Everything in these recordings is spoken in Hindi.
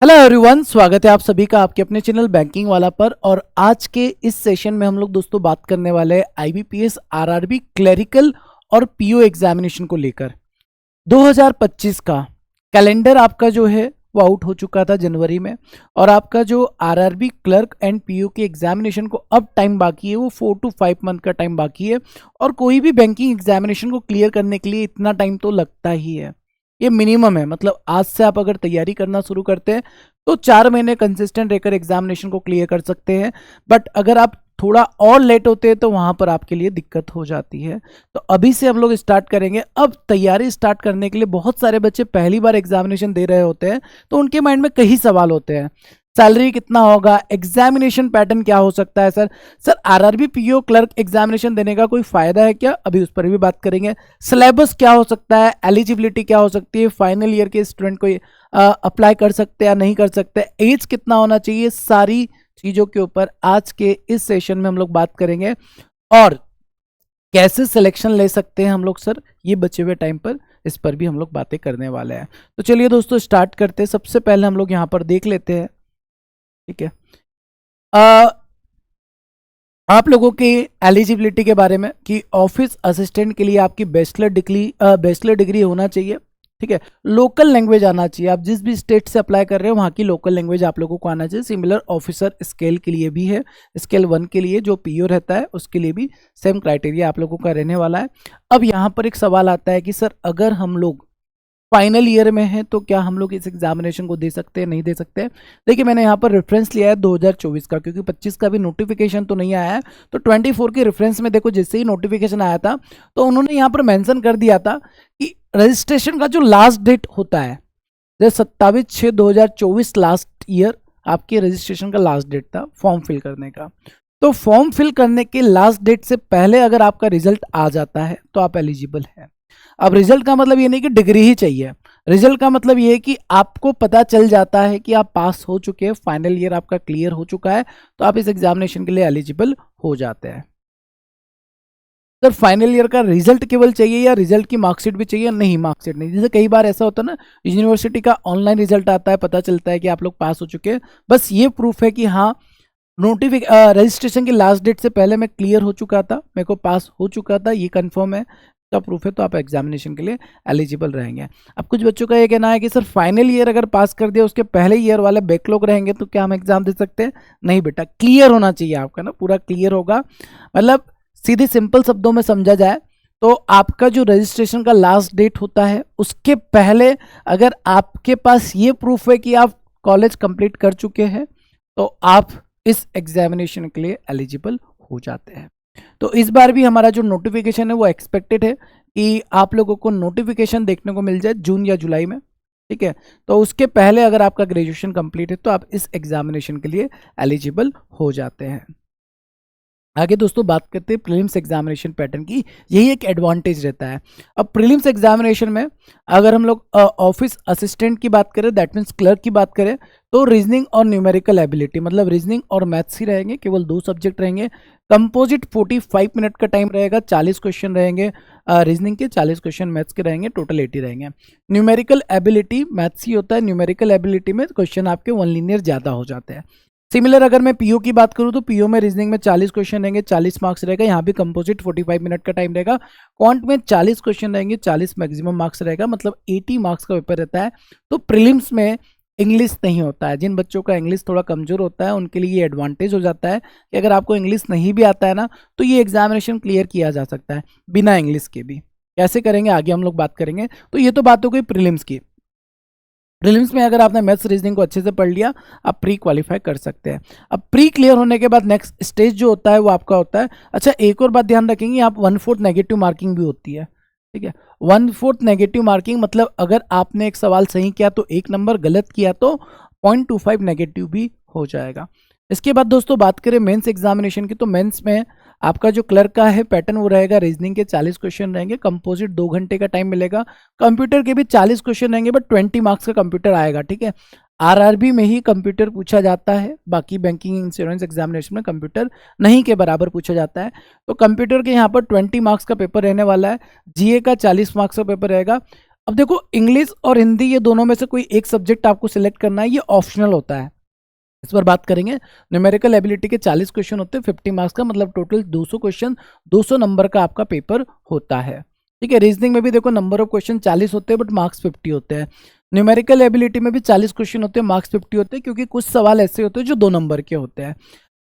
हेलो एवरीवन, स्वागत है आप सभी का आपके अपने चैनल बैंकिंग वाला पर। और आज के इस सेशन में हम लोग दोस्तों बात करने वाले हैं आईबीपीएस आरआरबी क्लरिकल और पीओ एग्जामिनेशन को लेकर। 2025 का कैलेंडर आपका जो है वो आउट हो चुका था जनवरी में, और आपका जो आरआरबी क्लर्क एंड पीओ के एग्जामिनेशन को अब टाइम बाकी है, वो 4 to 5 मंथ का टाइम बाकी है। और कोई भी बैंकिंग एग्जामिनेशन को क्लियर करने के लिए इतना टाइम तो लगता ही है, ये मिनिमम है। मतलब आज से आप अगर तैयारी करना शुरू करते हैं तो 4 महीने कंसिस्टेंट रहकर एग्जामिनेशन को क्लियर कर सकते हैं। बट अगर आप थोड़ा और लेट होते हैं तो वहां पर आपके लिए दिक्कत हो जाती है। तो अभी से हम लोग स्टार्ट करेंगे। अब तैयारी स्टार्ट करने के लिए बहुत सारे बच्चे पहली बार एग्जामिनेशन दे रहे होते हैं, तो उनके माइंड में कई सवाल होते हैं। सैलरी कितना होगा, एग्जामिनेशन पैटर्न क्या हो सकता है, sir RRB PO clerk examination देने का कोई फायदा है क्या, अभी उस पर भी बात करेंगे। सिलेबस क्या हो सकता है, एलिजिबिलिटी क्या हो सकती है, फाइनल ईयर के स्टूडेंट को अप्लाई कर सकते हैं या नहीं कर सकते, एज कितना होना चाहिए, सारी चीजों के ऊपर आज के इस सेशन में हम लोग बात करेंगे। और कैसे सिलेक्शन ले सकते हैं हम लोग सर ये बचे हुए टाइम पर, इस पर भी हम लोग बातें करने वाले हैं। तो चलिए दोस्तों स्टार्ट करते हैं। सबसे पहले हम लोग यहाँ पर देख लेते हैं, ठीक है, आप लोगों की एलिजिबिलिटी के बारे में कि ऑफिस असिस्टेंट के लिए आपकी बैचलर डिग्री होना चाहिए, ठीक है। लोकल लैंग्वेज आना चाहिए, आप जिस भी स्टेट से अप्लाई कर रहे हो वहाँ की लोकल लैंग्वेज आप लोगों को आना चाहिए। सिमिलर ऑफिसर स्केल के लिए भी है, स्केल 1 के लिए जो पीओ रहता है उसके लिए भी सेम क्राइटेरिया आप लोगों का रहने वाला है। अब यहाँ पर एक सवाल आता है कि सर अगर हम लोग फाइनल ईयर में है तो क्या हम लोग इस एग्जामिनेशन को दे सकते हैं, नहीं दे सकते हैं। देखिए मैंने यहाँ पर रेफरेंस लिया है 2024 का, क्योंकि 25 का भी नोटिफिकेशन तो नहीं आया है। तो 24 के रेफरेंस में देखो, जिससे ही नोटिफिकेशन आया था तो उन्होंने यहाँ पर मेंशन कर दिया था कि रजिस्ट्रेशन का जो लास्ट डेट होता है, जैसे 27/6/2024 लास्ट ईयर आपके रजिस्ट्रेशन का लास्ट डेट था फॉर्म फिल करने का। तो फॉर्म फिल करने के लास्ट डेट से पहले अगर आपका रिजल्ट आ जाता है तो आप एलिजिबल हैं। अब रिजल्ट का मतलब ये नहीं कि डिग्री ही चाहिए, रिजल्ट का मतलब ये है कि आपको पता चल जाता है कि आप पास हो चुके हैं, फाइनल ईयर आपका क्लियर हो चुका है, तो आप इस एग्जामिनेशन के लिए एलिजिबल हो जाते हैं। सर फाइनल ईयर का रिजल्ट केवल चाहिए या रिजल्ट की मार्कशीट भी चाहिए? नहीं, मार्कशीट नहीं। जैसे कई बार ऐसा होता है ना, यूनिवर्सिटी का ऑनलाइन रिजल्ट आता है, पता चलता है कि आप लोग पास हो चुके हैं, बस ये प्रूफ है कि हाँ रजिस्ट्रेशन की लास्ट डेट से पहले मैं क्लियर हो चुका था, मेरे को पास हो चुका था, ये कंफर्म है का प्रूफ है, तो आप एग्जामिनेशन के लिए एलिजिबल रहेंगे। अब कुछ बच्चों का ये कहना है कि सर फाइनल ईयर अगर पास कर दिया, उसके पहले ईयर वाले बैकलॉग रहेंगे तो क्या हम एग्जाम दे सकते हैं? नहीं बेटा, क्लियर होना चाहिए आपका ना, पूरा क्लियर होगा। मतलब सीधे सिंपल शब्दों में समझा जाए तो आपका जो रजिस्ट्रेशन का लास्ट डेट होता है उसके पहले अगर आपके पास ये प्रूफ है कि आप कॉलेज कंप्लीट कर चुके हैं तो आप इस एग्जामिनेशन के लिए एलिजिबल हो जाते हैं। तो इस बार भी हमारा जो नोटिफिकेशन है वो एक्सपेक्टेड है कि आप लोगों को नोटिफिकेशन देखने को मिल जाए जून या जुलाई में, ठीक है। तो उसके पहले अगर आपका ग्रेजुएशन कंप्लीट है तो आप इस एग्जामिनेशन के लिए एलिजिबल हो जाते हैं। आगे दोस्तों बात करते हैं प्रीलिम्स एग्जामिनेशन पैटर्न की। यही एक एडवांटेज रहता है। अब प्रीलिम्स एग्जामिनेशन में अगर हम लोग ऑफिस असिस्टेंट की बात करें, दैट मीन्स क्लर्क की बात करें, तो रीजनिंग और न्यूमेरिकल एबिलिटी, मतलब रीजनिंग और मैथ्स ही रहेंगे, केवल 2 सब्जेक्ट रहेंगे। कंपोजिट 45 मिनट का टाइम रहेगा, 40 क्वेश्चन रहेंगे रीजनिंग के, 40 क्वेश्चन मैथ्स के रहेंगे, टोटल 80 रहेंगे। न्यूमेरिकल एबिलिटी मैथ्स ही होता है, न्यूमेरिकल एबिलिटी में क्वेश्चन आपके 1 लीनियर ज़्यादा हो जाते हैं। सिमिलर अगर मैं पीओ की बात करूं तो पीओ में रीजनिंग में 40 क्वेश्चन रहेंगे, 40 मार्क्स रहेगा, यहाँ भी कंपोजिट 45 मिनट का टाइम रहेगा। क्वांट में 40 क्वेश्चन रहेंगे, 40 मैक्सिमम मार्क्स रहेगा, मतलब 80 मार्क्स का पेपर रहता है। तो प्रीलिम्स में इंग्लिश नहीं होता है, जिन बच्चों का इंग्लिश थोड़ा कमजोर होता है उनके लिए ये एडवांटेज हो जाता है कि अगर आपको इंग्लिश नहीं भी आता है ना तो ये एग्जामिनेशन क्लियर किया जा सकता है बिना इंग्लिश के भी। कैसे करेंगे आगे हम लोग बात करेंगे। तो ये तो बात हो गई प्रीलिम्स की। प्रीलिम्स में अगर आपने मैथ्स रीजनिंग को अच्छे से पढ़ लिया आप प्री क्वालिफाई कर सकते हैं। अब प्री क्लियर होने के बाद नेक्स्ट स्टेज जो होता है वो आपका होता है, अच्छा एक और बात ध्यान रखेंगे, आप 1/4 नेगेटिव मार्किंग भी होती है, ठीक है। 1/4 नेगेटिव मार्किंग मतलब अगर आपने एक सवाल सही किया तो 1 नंबर, गलत किया तो 0.25 नेगेटिव भी हो जाएगा। इसके बाद दोस्तों बात करें मेंस एग्जामिनेशन की, तो मेंस में आपका जो क्लर्क का है पैटर्न वो रहेगा, रीजनिंग के 40 क्वेश्चन रहेंगे, कंपोजिट 2 घंटे का टाइम मिलेगा, कंप्यूटर के भी 40 क्वेश्चन रहेंगे, बट 20 मार्क्स का कंप्यूटर आएगा, ठीक है। आरआरबी में ही कंप्यूटर पूछा जाता है, बाकी बैंकिंग इंश्योरेंस एग्जामिनेशन में कंप्यूटर नहीं के बराबर पूछा जाता है। तो कंप्यूटर के यहाँ पर 20 मार्क्स का पेपर रहने वाला है, जीए का 40 मार्क्स का पेपर रहेगा, अब देखो इंग्लिश और हिंदी ये दोनों में से कोई एक सब्जेक्ट आपको सिलेक्ट करना है, ये ऑप्शनल होता है। इस पर बात करेंगे। न्यूमेरिकल एबिलिटी के 40 क्वेश्चन होते हैं 50 मार्क्स का, मतलब टोटल 200 क्वेश्चन 200 नंबर का आपका पेपर होता है। ठीक है, रीजनिंग में भी देखो नंबर ऑफ क्वेश्चन 40 होते हैं बट मार्क्स 50 होते हैं। न्यूमेरिकल एबिलिटी में भी 40 क्वेश्चन होते हैं, मार्क्स 50 होते हैं, क्योंकि कुछ सवाल ऐसे होते हैं जो 2 नंबर के होते हैं।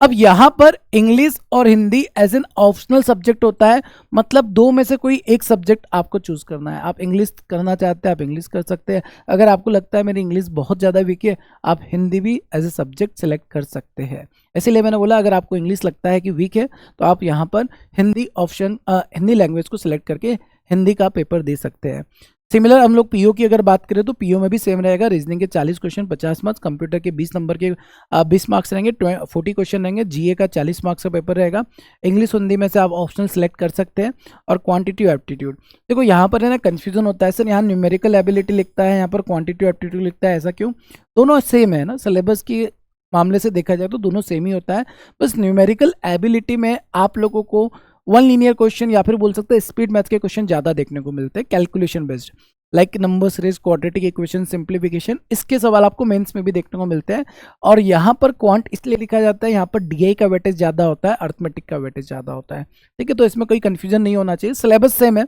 अब यहाँ पर इंग्लिश और Hindi as an optional subject होता है, मतलब दो में से कोई एक सब्जेक्ट आपको चूज करना है। आप इंग्लिश करना चाहते हैं आप इंग्लिश कर सकते हैं, अगर आपको लगता है मेरी इंग्लिश बहुत ज़्यादा वीक है आप हिंदी भी एज ए सब्जेक्ट सेलेक्ट कर सकते हैं। इसीलिए मैंने बोला अगर आपको इंग्लिश लगता है कि वीक है तो आप यहाँ पर हिंदी ऑप्शन हिंदी लैंग्वेज को सिलेक्ट करके हिंदी का पेपर दे सकते हैं। सिमिलर हम लोग पीओ की अगर बात करें तो पीओ में भी सेम रहेगा। रीजनिंग के 40 क्वेश्चन 50 मार्क्स, कंप्यूटर के 20 नंबर के 20 मार्क्स रहेंगे, 40 क्वेश्चन रहेंगे। जीए का 40 मार्क्स का पेपर रहेगा। इंग्लिश हिंदी में से आप ऑप्शनल सेलेक्ट कर सकते हैं। और क्वांटिटी एप्टीट्यूड, देखो यहाँ पर है ना कन्फ्यूजन होता है, सर यहाँ न्यूमेरिकल एबिलिटी लिखता है यहाँ पर क्वांटिटी एप्टीट्यूड लिखता है, ऐसा क्यों? दोनों सेम है ना, सिलेबस की मामले से देखा जाए तो दोनों सेम ही होता है। बस न्यूमेरिकल एबिलिटी में आप लोगों को वन लीनियर क्वेश्चन या फिर बोल सकते हैं स्पीड मैथ के क्वेश्चन ज़्यादा देखने को मिलते हैं, calculation based, like number series, quadratic equation, simplification, इसके सवाल आपको मेंस में भी देखने को मिलते हैं। और यहाँ पर क्वांट इसलिए लिखा जाता है, यहाँ पर डीआई का वेटेज ज़्यादा होता है, अर्थमेटिक का वेटेज ज़्यादा होता है। ठीक है, तो इसमें कोई कंफ्यूजन नहीं होना चाहिए, सिलेबस सेम है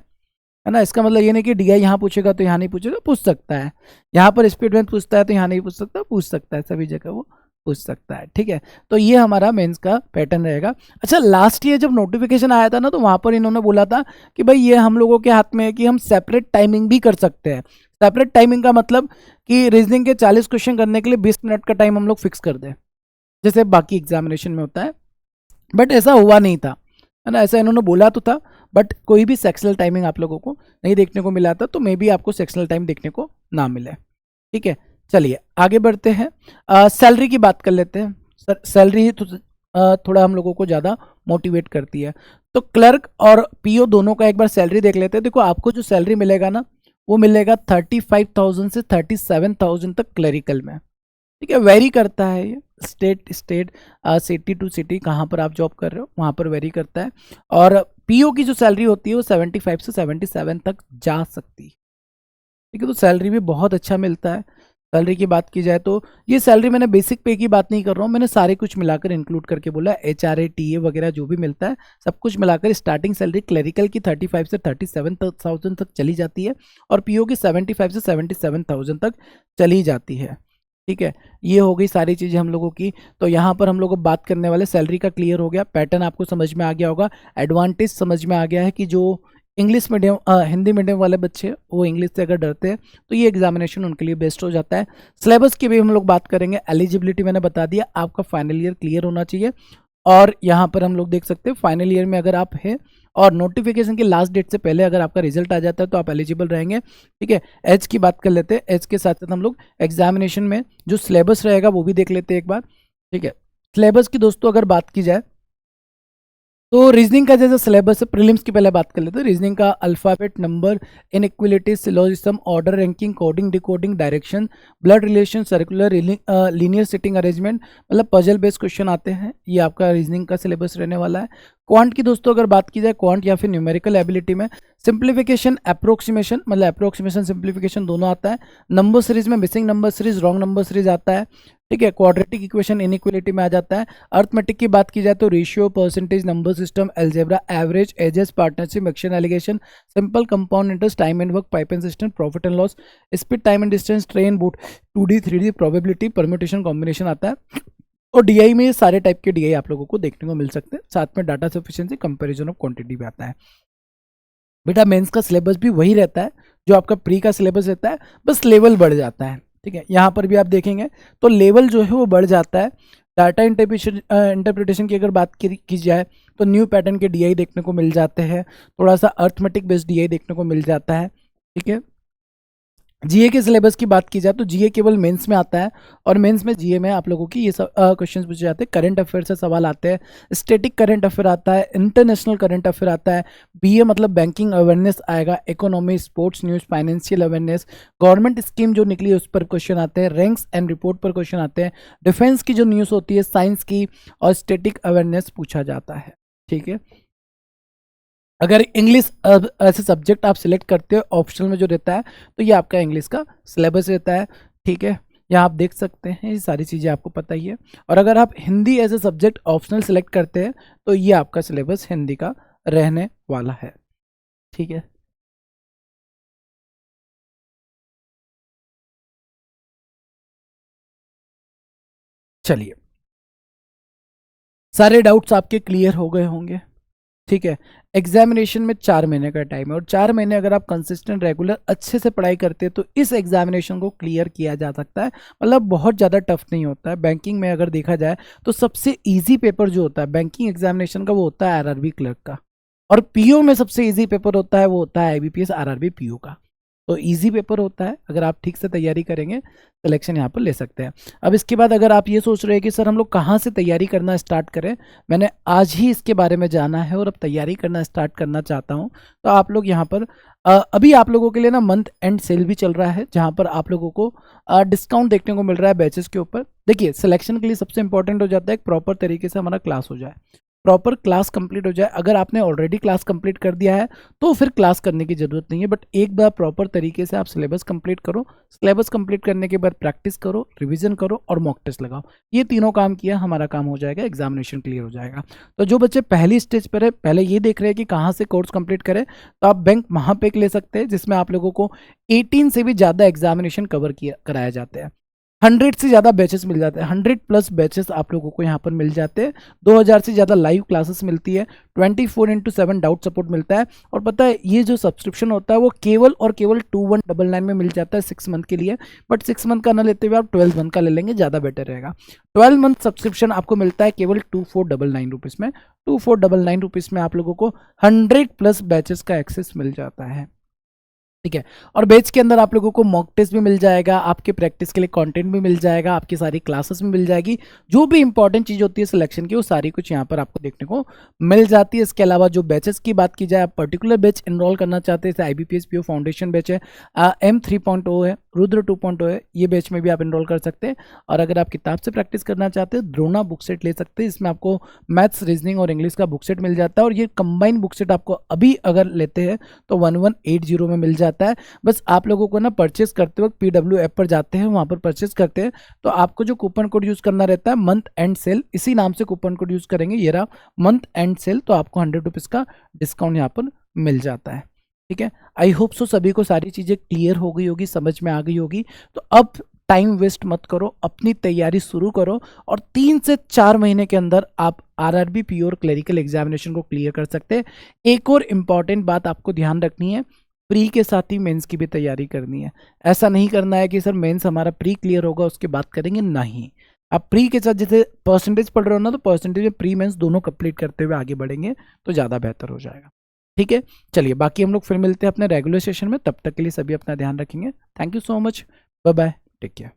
ना। इसका मतलब ये नहीं कि डीआई यहाँ पूछेगा तो यहाँ नहीं पूछेगा, पूछ सकता है। यहाँ पर स्पीड मैथ पूछता है तो यहाँ नहीं पूछ सकता है, सभी जगह वो पूछ सकता है। ठीक है, तो ये हमारा मेंस का पैटर्न रहेगा। अच्छा, लास्ट ईयर जब नोटिफिकेशन आया था ना तो वहाँ पर इन्होंने बोला था कि भाई ये हम लोगों के हाथ में है कि हम सेपरेट टाइमिंग भी कर सकते हैं। सेपरेट टाइमिंग का मतलब कि रीजनिंग के 40 क्वेश्चन करने के लिए 20 मिनट का टाइम हम लोग फिक्स कर दें, जैसे बाकी एग्जामिनेशन में होता है। बट ऐसा हुआ नहीं था, है ना। ऐसा इन्होंने बोला तो था बट कोई भी सेक्शनल टाइमिंग आप लोगों को नहीं देखने को मिला था, तो मे बी आपको सेक्शनल टाइम देखने को ना मिले। ठीक है, चलिए आगे बढ़ते हैं। सैलरी की बात कर लेते हैं। सर सैलरी ही तो थोड़ा हम लोगों को ज़्यादा मोटिवेट करती है। तो क्लर्क और पीओ दोनों का एक बार सैलरी देख लेते हैं। देखो आपको जो सैलरी मिलेगा ना वो मिलेगा 35,000 से 37,000 तक क्लरिकल में। ठीक है, वेरी करता है ये स्टेट सिटी टू सिटी, कहाँ पर आप जॉब कर रहे हो वहाँ पर वेरी करता है। और पीओ की जो सैलरी होती है वो 75 से 77 तक जा सकती है। ठीक है, तो सैलरी भी बहुत अच्छा मिलता है। सैलरी की बात की जाए तो ये सैलरी, मैंने बेसिक पे की बात नहीं कर रहा हूँ, मैंने सारे कुछ मिलाकर इंक्लूड करके बोला, HRA TA वगैरह जो भी मिलता है सब कुछ मिलाकर स्टार्टिंग सैलरी क्लरिकल की 35 से 37,000 तक चली जाती है और पीओ की 75 से 77,000 तक चली जाती है। ठीक है, ये हो गई सारी चीज़ें हम लोगों की। तो यहाँ पर हम लोग बात करने वाले सैलरी का क्लियर हो गया, पैटर्न आपको समझ में आ गया होगा, एडवांटेज समझ में आ गया है कि जो इंग्लिश मीडियम हिंदी मीडियम वाले बच्चे वो इंग्लिश से अगर डरते हैं तो ये एग्जामिनेशन उनके लिए बेस्ट हो जाता है। सिलेबस की भी हम लोग बात करेंगे। एलिजिबिलिटी मैंने बता दिया, आपका फाइनल ईयर क्लियर होना चाहिए। और यहाँ पर हम लोग देख सकते हैं फाइनल ईयर में अगर आप हैं और नोटिफिकेशन की लास्ट डेट से पहले अगर आपका रिजल्ट आ जाता है तो आप एलिजिबल रहेंगे। ठीक है, एज की बात कर लेते हैं। एज के साथ साथ हम लोग एग्जामिनेशन में जो सिलेबस रहेगा वो भी देख लेते हैं एक बार। ठीक है, सिलेबस की दोस्तों अगर बात की जाए तो रीजनिंग का जैसे सिलेबस है, प्रीलिम्स की पहले बात कर लेते हैं। रीजनिंग का alphabet, number, inequality, syllogism, order, ranking, coding, decoding, direction, blood relation, circular, linear sitting arrangement, मतलब पजल बेस्ड क्वेश्चन आते हैं। ये आपका रीजनिंग का सिलेबस रहने वाला है। क्वांट की दोस्तों अगर बात की जाए, क्वांट या फिर न्यूमेरिकल एबिलिटी में सिंप्लीफिकेशन, अप्रोक्सीमेशन, मतलब अप्रोक्सीमेशन सिंप्लीफिकेशन दोनों आता है। नंबर सीरीज में missing number series, wrong number series आता है। ठीक है, क्वाड्रेटिक इक्वेशन इनइक्वालिटी में आ जाता है। अर्थमेटिक की बात की जाए तो ratio, percentage, number system, algebra, average, ages, partnership, action, alligation, simple, compound interest, time and work, pipe and system, profit and loss, speed, time and distance, train, boat, 2D 3D, probability, permutation, combination आता है। और डीआई में सारे टाइप के डीआई आप लोगों को देखने को मिल सकते हैं। साथ में data sufficiency, comparison of quantity भी आता है। बेटा मेंस का सिलेबस भी वही रहता है जो आपका प्री का सिलेबस रहता है, बस लेवल बढ़ जाता है। ठीक है, यहाँ पर भी आप देखेंगे तो लेवल जो है वो बढ़ जाता है। डाटा इंटरप्रिटेशन की अगर बात की जाए तो न्यू पैटर्न के डीआई देखने को मिल जाते हैं, थोड़ा सा अर्थमेटिक बेस्ड डीआई देखने को मिल जाता है। ठीक है, जीए के सिलेबस की बात की जाए तो जीए केवल मेंस में आता है और मेंस में जीए में आप लोगों की ये सब क्वेश्चंस पूछे जाते हैं। करंट अफेयर से सवाल आते हैं, स्टैटिक करंट अफेयर आता है, इंटरनेशनल करंट अफेयर आता है, बीए मतलब बैंकिंग अवेयरनेस आएगा, economy, sports news, financial awareness, government scheme जो निकली है उस पर क्वेश्चन आते हैं, रैंक्स एंड रिपोर्ट पर क्वेश्चन आते हैं, डिफेंस की जो न्यूज़ होती है, साइंस की और स्टैटिक अवेयरनेस पूछा जाता है। ठीक है, अगर इंग्लिश ऐसे सब्जेक्ट आप सिलेक्ट करते हो ऑप्शनल में जो रहता है, तो ये आपका इंग्लिश का सिलेबस रहता है, ठीक है। यहाँ आप देख सकते हैं ये सारी चीज़ें आपको पता ही है। और अगर आप Hindi as a subject optional select करते हैं तो ये आपका सिलेबस हिंदी का रहने वाला है, ठीक है। चलिए, सारे डाउट्स आपके क्लियर हो गए होंगे, ठीक है। एग्जामिनेशन में 4 महीने का टाइम है और 4 महीने अगर आप कंसिस्टेंट रेगुलर अच्छे से पढ़ाई करते हैं तो इस एग्जामिनेशन को क्लियर किया जा सकता है। मतलब बहुत ज़्यादा टफ नहीं होता है। बैंकिंग में अगर देखा जाए तो सबसे इजी पेपर जो होता है बैंकिंग एग्जामिनेशन का वो होता है आरआरबी क्लर्क का, और पीओ में सबसे इजी पेपर होता है वो होता है आईबीपीएस आरआरबी पीओ का। तो इजी पेपर होता है, अगर आप ठीक से तैयारी करेंगे सिलेक्शन यहाँ पर ले सकते हैं। अब इसके बाद अगर आप ये सोच रहे हैं कि सर हम लोग कहाँ से तैयारी करना स्टार्ट करें, मैंने आज ही इसके बारे में जाना है और अब तैयारी करना स्टार्ट करना चाहता हूँ, तो आप लोग यहाँ पर अभी आप लोगों के लिए ना मंथ एंड सेल भी चल रहा है जहाँ पर आप लोगों को डिस्काउंट देखने को मिल रहा है बैचेस के ऊपर। देखिए, सिलेक्शन के लिए सबसे इंपॉर्टेंट हो जाता है एक प्रॉपर तरीके से हमारा क्लास हो जाए, प्रॉपर क्लास कंप्लीट हो जाए। अगर आपने ऑलरेडी क्लास कंप्लीट कर दिया है तो फिर क्लास करने की ज़रूरत नहीं है, बट एक बार प्रॉपर तरीके से आप सिलेबस कंप्लीट करो। सिलेबस कंप्लीट करने के बाद प्रैक्टिस करो, रिवीजन करो और मॉक टेस्ट लगाओ। ये तीनों काम किया हमारा काम हो जाएगा, एग्जामिनेशन क्लियर हो जाएगा। तो जो बच्चे पहली स्टेज पर है, पहले ये देख रहे हैं कि कहाँ से कोर्स कंप्लीट करें, तो आप बैंक महापेक ले सकते हैं जिसमें आप लोगों को 18 से भी ज़्यादा एग्जामिनेशन कवर किया कराए जाते हैं। 100 से ज़्यादा बैचेस मिल जाते हैं, 100+ बैचेस आप लोगों को यहाँ पर मिल जाते हैं। 2000 से ज़्यादा लाइव क्लासेस मिलती है, 24/7 डाउट सपोर्ट मिलता है। और पता है ये जो सब्सक्रिप्शन होता है वो केवल और केवल 2199 में मिल जाता है 6 मंथ के लिए। बट 6 मंथ का ना लेते हुए आप 12 मंथ का ले लेंगे, ज़्यादा बेटर रहेगा। 12 मंथ सब्सक्रिप्शन आपको मिलता है केवल 2499 रुपीज़ में। 2499 रुपीज़ में आप लोगों को 100+ बैचेस का एक्सेस मिल जाता है, ठीक है। और बैच के अंदर आप लोगों को मॉक टेस्ट भी मिल जाएगा, आपके प्रैक्टिस के लिए कंटेंट भी मिल जाएगा, आपकी सारी क्लासेस भी मिल जाएगी। जो भी इंपॉर्टेंट चीज़ होती है सिलेक्शन की वो सारी कुछ यहाँ पर आपको देखने को मिल जाती है। इसके अलावा जो बैचेस की बात की जाए, आप पर्टिकुलर बैच इनरोल करना चाहते हैं, जैसे IBPS PO फाउंडेशन बैच है, M 3.0 है, रुद्र 2.0 है, ये बैच में भी आप इनरोल कर सकते हैं। और अगर आप किताब से प्रैक्टिस करना चाहते हैं, द्रोणा बुक सेट ले सकते हैं। इसमें आपको मैथ्स, रीजनिंग और इंग्लिश का बुक सेट मिल जाता है और ये कंबाइंड बुक सेट आपको अभी अगर लेते हैं तो 1180 में मिल जाता है। बस आप लोगों को ना परचेस करते वक्त PW ऐप पर जाते हैं, वहाँ पर परचेस करते हैं तो आपको जो कूपन कोड यूज़ करना रहता है मंथ एंड सेल, इसी नाम से कूपन कोड यूज़ करेंगे, ये रहा मंथ एंड सेल, तो आपको 100 रुपीज़ का डिस्काउंट यहाँ पर मिल जाता है, ठीक है। आई होप सो सभी को सारी चीज़ें क्लियर हो गई होगी, समझ में आ गई होगी। तो अब टाइम वेस्ट मत करो, अपनी तैयारी शुरू करो और 3 से 4 महीने के अंदर आप RRB PO और क्लरिकल एग्जामिनेशन को क्लियर कर सकते हैं। एक और इम्पॉर्टेंट बात आपको ध्यान रखनी है, प्री के साथ ही मेंस की भी तैयारी करनी है। ऐसा नहीं करना है कि सर मेंस हमारा प्री क्लियर होगा उसके बाद करेंगे, नहीं। आप प्री के साथ जैसे परसेंटेज पढ़ रहे हो ना, तो परसेंटेज में प्री मेंस दोनों कंप्लीट करते हुए आगे बढ़ेंगे तो ज़्यादा बेहतर हो जाएगा, ठीक है। चलिए, बाकी हम लोग फिर मिलते हैं अपने रेगुलर सेशन में, तब तक के लिए सभी अपना ध्यान रखेंगे। Thank you so much, bye bye, take care.